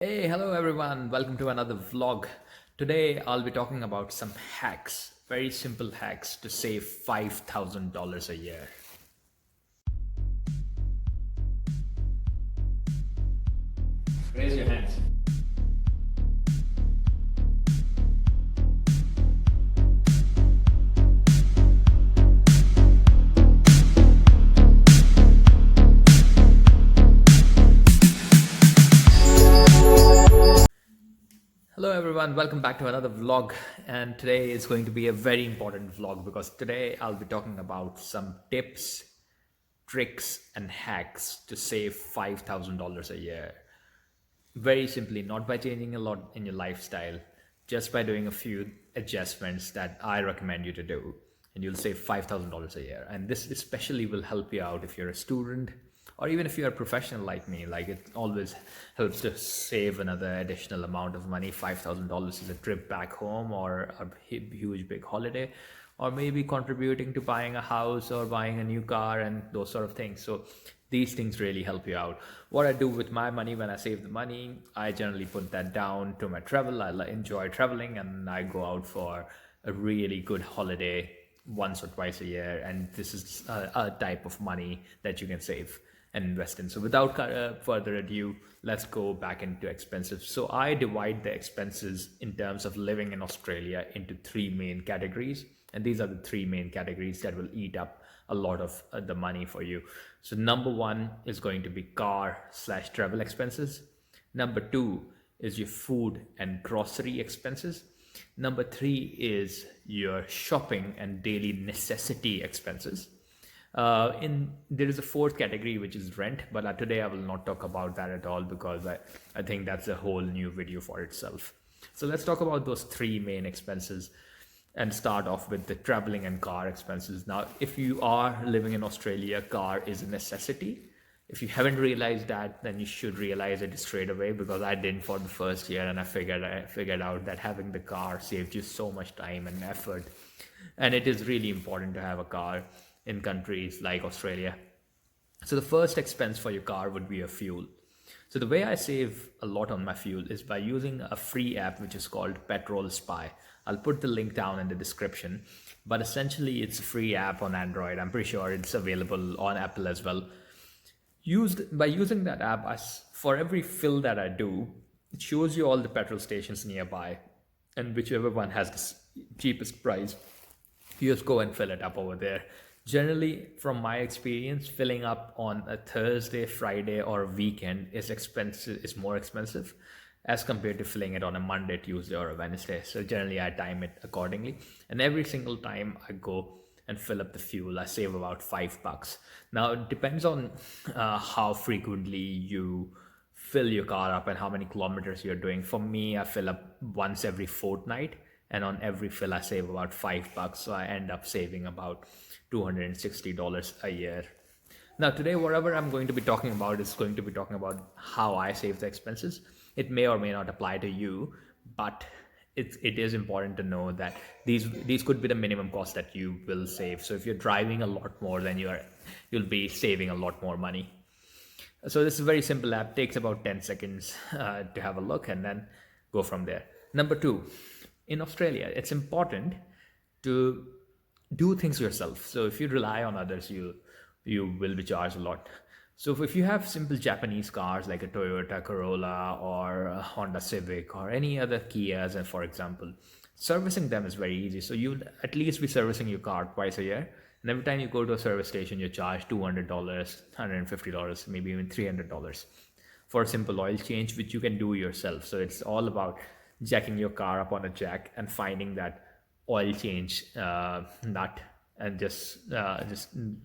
Hey, hello everyone. Welcome to another vlog. Today I'll be talking about some hacks, very simple hacks to save $5,000 a year. Raise your hands. Hello everyone, welcome back to another vlog. And today is going to be a very important vlog because today I'll be talking about some tips, tricks, and hacks to save $5,000 a year. Very simply, not by changing a lot in your lifestyle, just by doing a few adjustments that I recommend you to do, and you'll save $5,000 a year. And this especially will help you out if you're a student or even if you're a professional like me. Like, it always helps to save another additional amount of money. $5,000 is a trip back home or a huge big holiday, or maybe contributing to buying a house or buying a new car and those sort of things. So these things really help you out. What I do with my money, when I save the money, I generally put that down to my travel. I enjoy traveling, and I go out for a really good holiday once or twice a year. And this is a type of money that you can save and invest in. So without further ado, let's go back into expenses. So I divide the expenses in terms of living in Australia into three main categories. And these are the three main categories that will eat up a lot of the money for you. So number one is going to be car/travel expenses. Number two is your food and grocery expenses. Number three is your shopping and daily necessity expenses. In There is a fourth category, which is rent, but today I will not talk about that at all because I think that's a whole new video for itself. So let's talk about those three main expenses and start off with the traveling and car expenses. Now, if you are living in Australia, car is a necessity. If you haven't realized that, then you should realize it straight away, because I didn't for the first year, and I figured out that having the car saved you so much time and effort. And it is really important to have a car in countries like Australia. So the first expense for your car would be your fuel. So the way I save a lot on my fuel is by using a free app which is called Petrol Spy. I'll put the link down in the description, but essentially it's a free app on Android. I'm pretty sure it's available on Apple as well. By using that app, for every fill that I do, it shows you all the petrol stations nearby, and whichever one has the cheapest price, you just go and fill it up over there. Generally, from my experience, filling up on a Thursday, Friday, or a weekend is more expensive as compared to filling it on a Monday, Tuesday, or a Wednesday. So generally, I time it accordingly. And every single time I go and fill up the fuel, I save about $5. Now, it depends on how frequently you fill your car up and how many kilometers you're doing. For me, I fill up once every fortnight, and on every fill I save about $5. So I end up saving about $260 a year. Now today, whatever I'm going to be talking about is going to be talking about how I save the expenses. It may or may not apply to you, but it is important to know that these could be the minimum cost that you will save. So if you're driving a lot more, then you'll be saving a lot more money. So this is a very simple app, takes about 10 seconds to have a look, and then go from there. Number two, in Australia, it's important to do things yourself. So if you rely on others, you will be charged a lot. So if you have simple Japanese cars like a Toyota Corolla or a Honda Civic or any other Kias, and for example, servicing them is very easy. So you'll at least be servicing your car twice a year. And every time you go to a service station, you're charged $200, $150, maybe even $300 for a simple oil change, which you can do yourself. So it's all about jacking your car up on a jack and finding that oil change nut, and just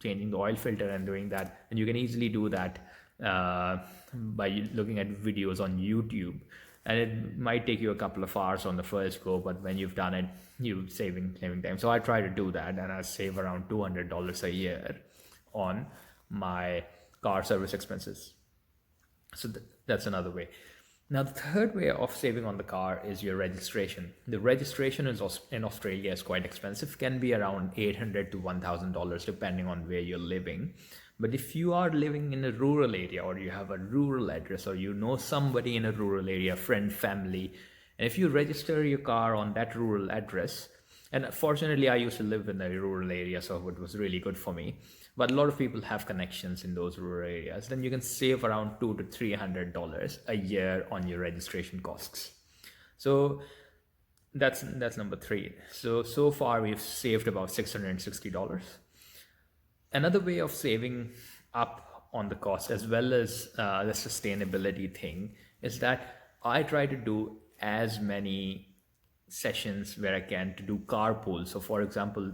changing the oil filter and doing that. And you can easily do that by looking at videos on YouTube, and it might take you a couple of hours on the first go, but when you've done it, you're saving time. So I try to do that, and I save around $200 a year on my car service expenses. So that's another way. Now, the third way of saving on the car is your registration. The registration in Australia is quite expensive, can be around $800 to $1,000 depending on where you're living. But if you are living in a rural area, or you have a rural address, or you know somebody in a rural area, friend, family, and if you register your car on that rural address, and fortunately I used to live in a rural area, so it was really good for me. But a lot of people have connections in those rural areas. Then you can save around $200 to $300 a year on your registration costs. So that's number three. So far we've saved about $660. Another way of saving up on the cost, as well as the sustainability thing, is that I try to do as many sessions where I can to do carpool. So, for example,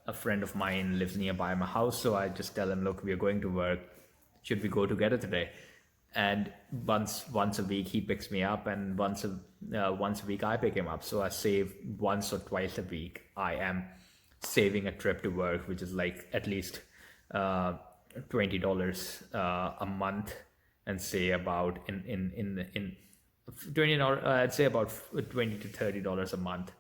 a friend of mine lives nearby my house, so I just tell him, "Look, we are going to work. Should we go together today?" And once a week he picks me up, and once a week I pick him up. So I save once or twice a week. I am saving a trip to work, which is like at least $20 a month, and say about in $20, I'd say about $20 to $30 a month,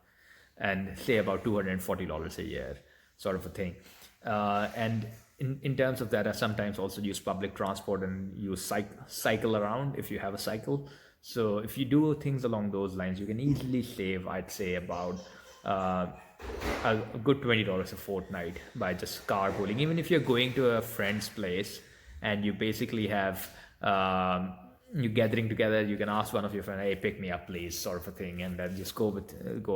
and say about $240 a year, sort of a thing. And in terms of that, I sometimes also use public transport and use cycle around if you have a cycle. So if you do things along those lines, you can easily save, I'd say, about a good $20 a fortnight by just carpooling. Even if you're going to a friend's place and you basically have you gathering together, you can ask one of your friends, "Hey, pick me up please," sort of a thing, and then just go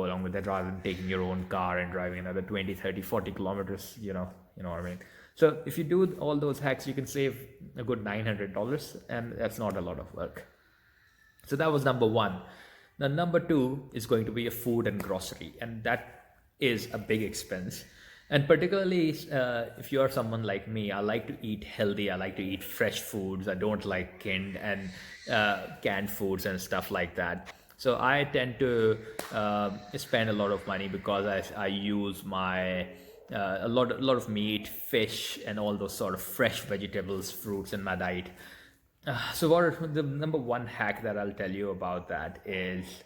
along with that, rather than taking your own car and driving another 20, 30, 40 kilometers. You know what I mean. So if you do all those hacks, you can save a good $900, and that's not a lot of work. So that was number one. Now, number two is going to be a food and grocery, and that is a big expense. And particularly if you are someone like me, I like to eat healthy. I like to eat fresh foods. I don't like canned foods and stuff like that. So I tend to spend a lot of money, because I use my a lot of meat, fish, and all those sort of fresh vegetables, fruits in my diet. So what the number one hack that I'll tell you about that is,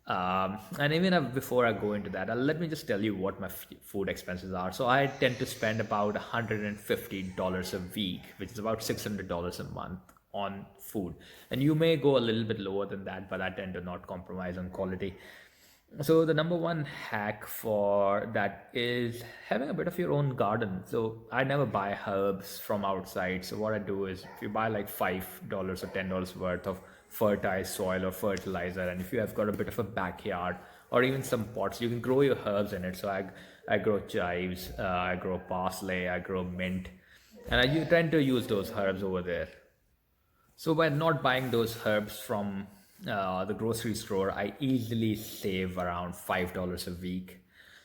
and even before I go into that, let me just tell you what my food expenses are. So I tend to spend about $150 a week, which is about $600 a month on food. And you may go a little bit lower than that, but I tend to not compromise on quality. So the number one hack for that is having a bit of your own garden. So I never buy herbs from outside. So what I do is, if you buy like $5 or $10 worth of fertilized soil or fertilizer, and if you have got a bit of a backyard or even some pots, you can grow your herbs in it. So I grow chives, I grow parsley, I grow mint, and I tend to use those herbs over there. So by not buying those herbs from the grocery store, I easily save around $5 a week.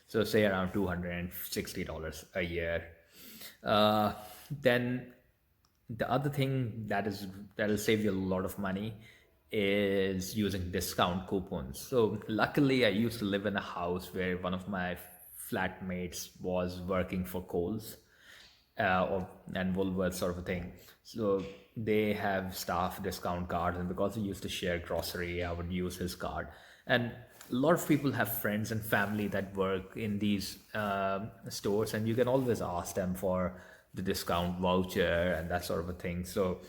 So say around $260 a year. Then the other thing that'll save you a lot of money is using discount coupons. So luckily, I used to live in a house where one of my flatmates was working for Kohl's and Woolworths, sort of a thing. So they have staff discount cards, and because we used to share grocery, I would use his card. And a lot of people have friends and family that work in these stores, and you can always ask them for the discount voucher and that sort of a thing. So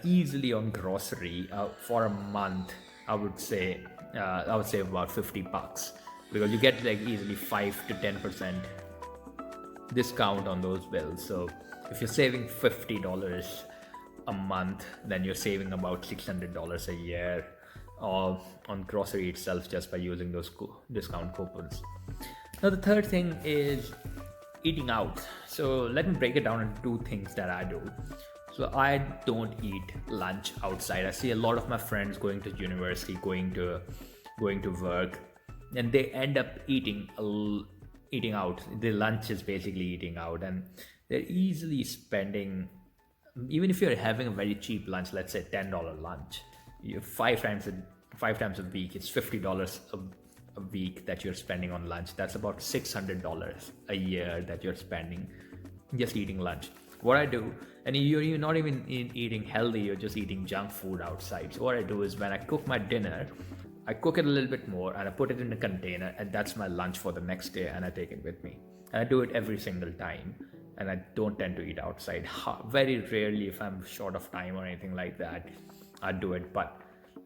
easily on grocery for a month, I would say about $50, because you get like easily 5 to 10% discount on those bills. So if you're saving $50 a month, then you're saving about $600 a year on grocery itself, just by using those discount coupons. Now the third thing is eating out. So let me break it down into two things that I do. So I don't eat lunch outside. I see a lot of my friends going to university, going to work, and they end up eating out. Their lunch is basically eating out, and they're easily spending, even if you're having a very cheap lunch, let's say $10 lunch, you five times a week, it's $50 a week that you're spending on lunch. That's about $600 a year that you're spending just eating lunch. What I do, and you're not even eating healthy, you're just eating junk food outside. So what I do is, when I cook my dinner, I cook it a little bit more and I put it in a container, and that's my lunch for the next day, and I take it with me. And I do it every single time. and I don't tend to eat outside. Very rarely, if I'm short of time or anything like that, I do it. But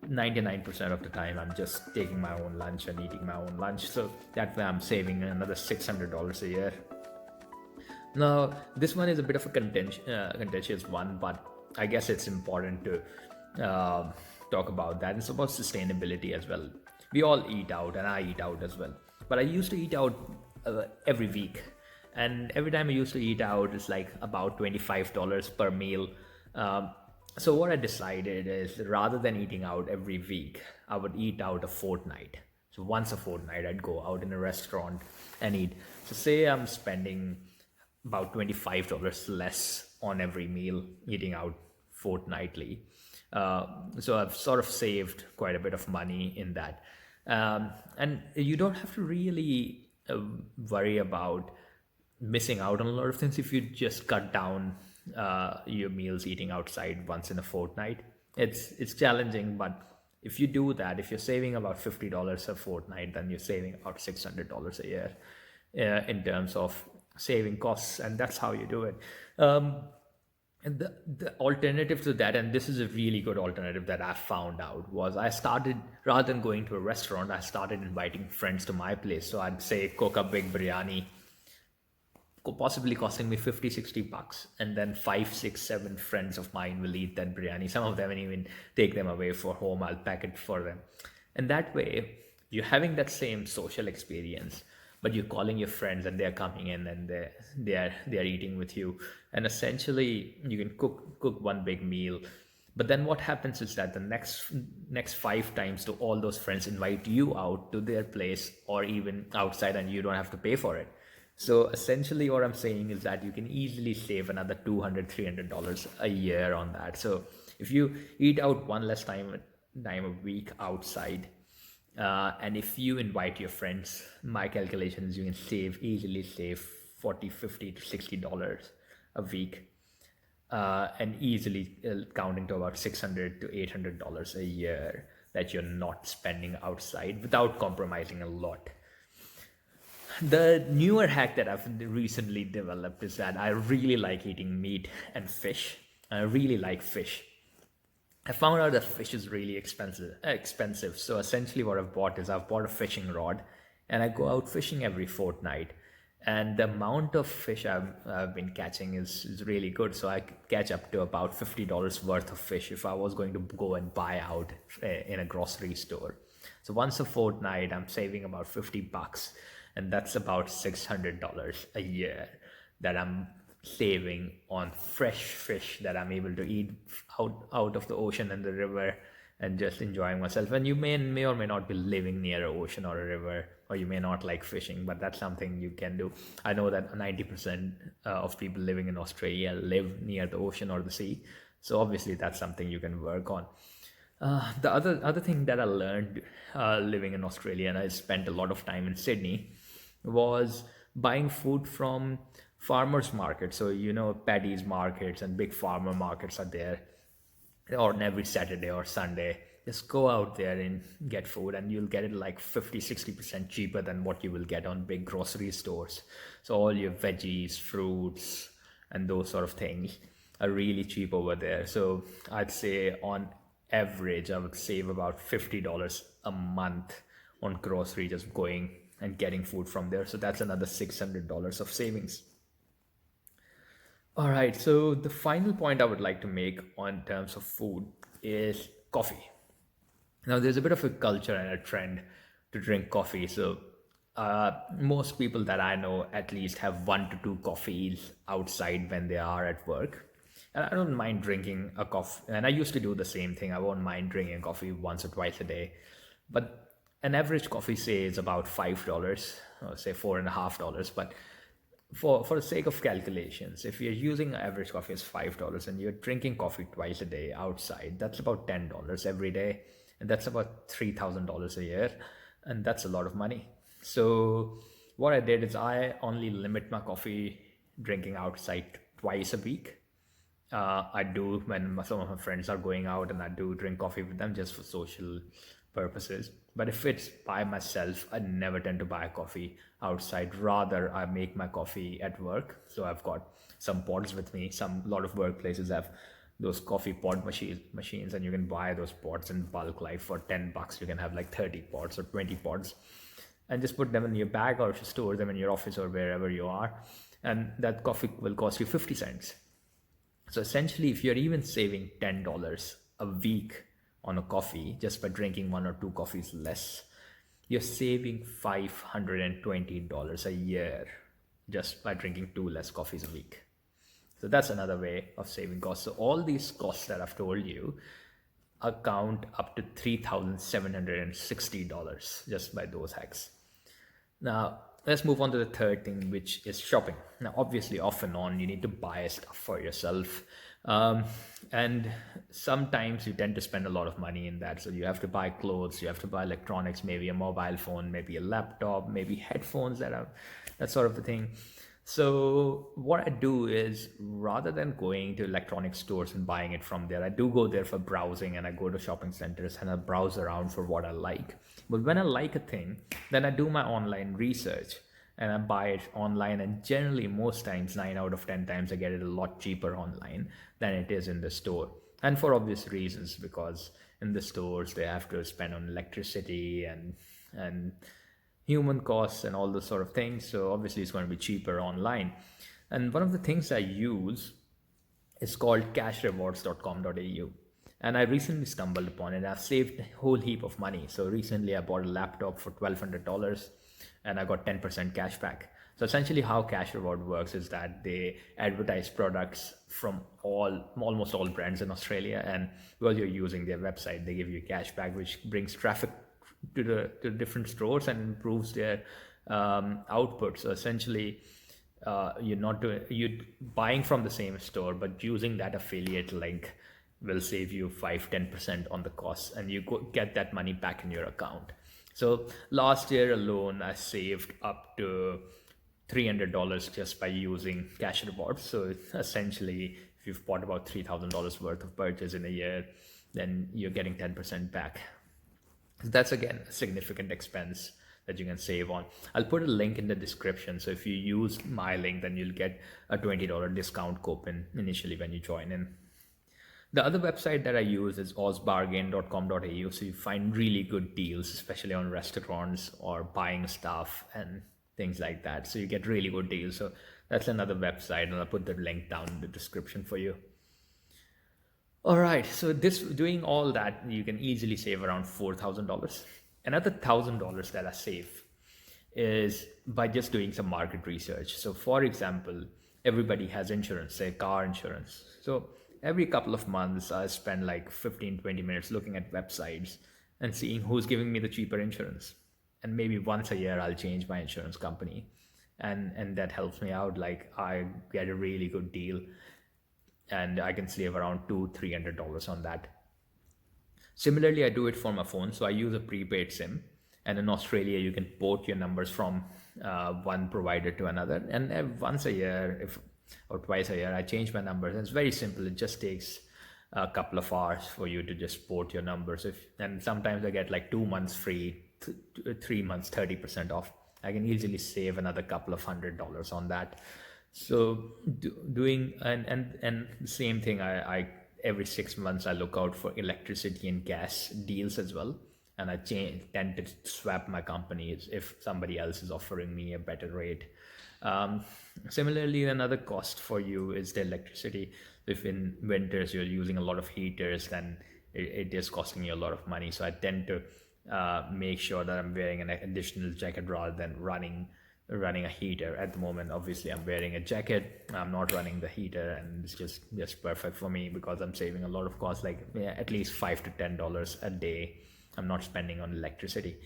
99% of the time, I'm just taking my own lunch and eating my own lunch. So that way, I'm saving another $600 a year. Now, this one is a bit of a contentious one, but I guess it's important to talk about that. It's about sustainability as well. We all eat out, and I eat out as well. But I used to eat out every week, and every time I used to eat out, it's like about $25 per meal. Um, so what I decided is, rather than eating out every week, I would eat out a fortnight. So once a fortnight, I'd go out in a restaurant and eat. So say I'm spending about $25 less on every meal eating out fortnightly. So I've sort of saved quite a bit of money in that. And you don't have to really worry about missing out on a lot of things if you just cut down your meals eating outside once in a fortnight. It's challenging, but if you do that, if you're saving about $50 a fortnight, then you're saving about $600 a year in terms of saving costs, and that's how you do it. And the alternative to that, and this is a really good alternative that I found out, was I started, rather than going to a restaurant, I started inviting friends to my place. So I'd say cook a big biryani, possibly costing me 50, $60, and then five, six, seven friends of mine will eat that biryani. Some of them even take them away for home. I'll pack it for them, and that way you're having that same social experience, but you're calling your friends and they're coming in and they're eating with you, and essentially you can cook one big meal. But then what happens is that the next five times, to all those friends invite you out to their place or even outside, and you don't have to pay for it. So essentially what I'm saying is that you can easily save another $200, $300 a year on that. So if you eat out one less time a week outside, and if you invite your friends, my calculations, you can easily save 40, 50 to $60 a week, and easily counting to about $600 to $800 a year that you're not spending outside without compromising a lot. The newer hack that I've recently developed is that I really like eating meat and fish. I really like fish. I found out that fish is really expensive. So essentially what I've bought a fishing rod, and I go out fishing every fortnight. And the amount of fish I've been catching is really good. So I could catch up to about $50 worth of fish if I was going to go and buy out in a grocery store. So once a fortnight, I'm saving about $50, and that's about $600 a year that I'm saving on fresh fish that I'm able to eat out of the ocean and the river, and just enjoying myself. And you may or may not be living near an ocean or a river, or you may not like fishing, but that's something you can do. I know that 90% of people living in Australia live near the ocean or the sea, so obviously that's something you can work on. The other thing that I learned living in Australia, and I spent a lot of time in Sydney, was buying food from farmers markets. So Paddy's markets and big farmer markets are there on every Saturday or Sunday. Just go out there and get food, and you'll get it like 50-60% cheaper than what you will get on big grocery stores. So all your veggies, fruits, and those sort of things are really cheap over there. So I'd say on average I would save about $50 a month on grocery, just going and getting food from there. So that's another $600 of savings. All right, so the final point I would like to make on terms of food is coffee. Now, there's a bit of a culture and a trend to drink coffee. So most people that I know at least have 1 to 2 coffees outside when they are at work. And I don't mind drinking a coffee. And I used to do the same thing. I won't mind drinking coffee once or twice a day. But an average coffee, say, is about $5, or say $4.50. But for the sake of calculations, if you're using average coffee as $5 and you're drinking coffee twice a day outside, that's about $10 every day, and that's about $3,000 a year, and that's a lot of money. So what I did is I only limit my coffee drinking outside twice a week. I do when some of my friends are going out, and I do drink coffee with them just for social purposes. But if it's by myself, I never tend to buy coffee outside. Rather, I make my coffee at work. So I've got some pods with me. A lot of workplaces have those coffee pod machines, and you can buy those pods in bulk. Like for $10, you can have like 30 pods or 20 pods, and just put them in your bag or store them in your office or wherever you are. And that coffee will cost you 50 cents. So essentially, if you're even saving $10 a week on a coffee just by drinking one or two coffees less, you're saving $520 a year just by drinking two less coffees a week. So that's another way of saving costs. So all these costs that I've told you account up to $3,760 just by those hacks. Now, let's move on to the third thing, which is shopping. Now, obviously, off and on, you need to buy stuff for yourself. And sometimes you tend to spend a lot of money in that. So you have to buy clothes, you have to buy electronics, maybe a mobile phone, maybe a laptop, maybe headphones, that sort of a thing. So what I do is, rather than going to electronic stores and buying it from there, I do go there for browsing, and I go to shopping centers and I browse around for what I like. But when I like a thing, then I do my online research and I buy it online. And generally, most times, 9 out of 10 times, I get it a lot cheaper online than it is in the store. And for obvious reasons, because in the stores, they have to spend on electricity and human costs and all those sort of things. So obviously it's going to be cheaper online. And one of the things I use is called cashrewards.com.au. And I recently stumbled upon it. I've saved a whole heap of money. So recently I bought a laptop for $1,200 and I got 10% cash back. So essentially how Cash Reward works is that they advertise products from almost all brands in Australia. And while you're using their website, they give you cash back, which brings traffic to the different stores and improves their output. So essentially, you're buying from the same store, but using that affiliate link will save you 5-10% on the costs, and you get that money back in your account. So last year alone, I saved up to $300 just by using Cash Rewards. So essentially, if you've bought about $3,000 worth of purchase in a year, then you're getting 10% back. That's again a significant expense that you can save on. I'll put a link in the description. So if you use my link, then you'll get a $20 discount coupon initially when you join in. The other website that I use is ozbargain.com.au. So you find really good deals, especially on restaurants or buying stuff and things like that. So you get really good deals. So that's another website, and I'll put the link down in the description for you. All right, so doing all that, you can easily save around $4,000. Another $1,000 that I save is by just doing some market research. So for example, everybody has insurance, say car insurance. So every couple of months, I spend like 15-20 minutes looking at websites and seeing who's giving me the cheaper insurance. And maybe once a year, I'll change my insurance company. And that helps me out. Like I get a really good deal, and I can save around $200-300 on that. Similarly, I do it for my phone. So I use a prepaid SIM, and in Australia, you can port your numbers from one provider to another. And once a year, or twice a year, I change my numbers. And it's very simple. It just takes a couple of hours for you to just port your numbers. And sometimes I get like 2 months free, 3 months, 30% off. I can easily save another couple of $100 on that. So doing and the same thing, I every 6 months I look out for electricity and gas deals as well, and I tend to swap my companies if somebody else is offering me a better rate. Similarly, another cost for you is the electricity. If in winters you're using a lot of heaters, then it is costing you a lot of money. So I tend to make sure that I'm wearing an additional jacket rather than running a heater. At the moment, obviously I'm wearing a jacket, I'm not running the heater, and it's just perfect for me because I'm saving a lot of costs, like at least $5-10 a day I'm not spending on electricity.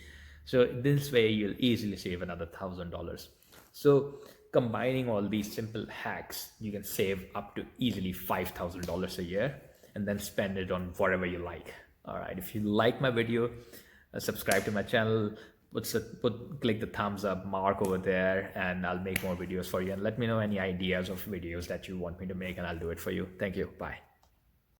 So this way you'll easily save another $1,000. So combining all these simple hacks, you can save up to easily $5,000 a year, and then spend it on whatever you like. All right, if you like my video, subscribe to my channel, click the thumbs up mark over there, and I'll make more videos for you. And let me know any ideas of videos that you want me to make, and I'll do it for you. Thank you. Bye.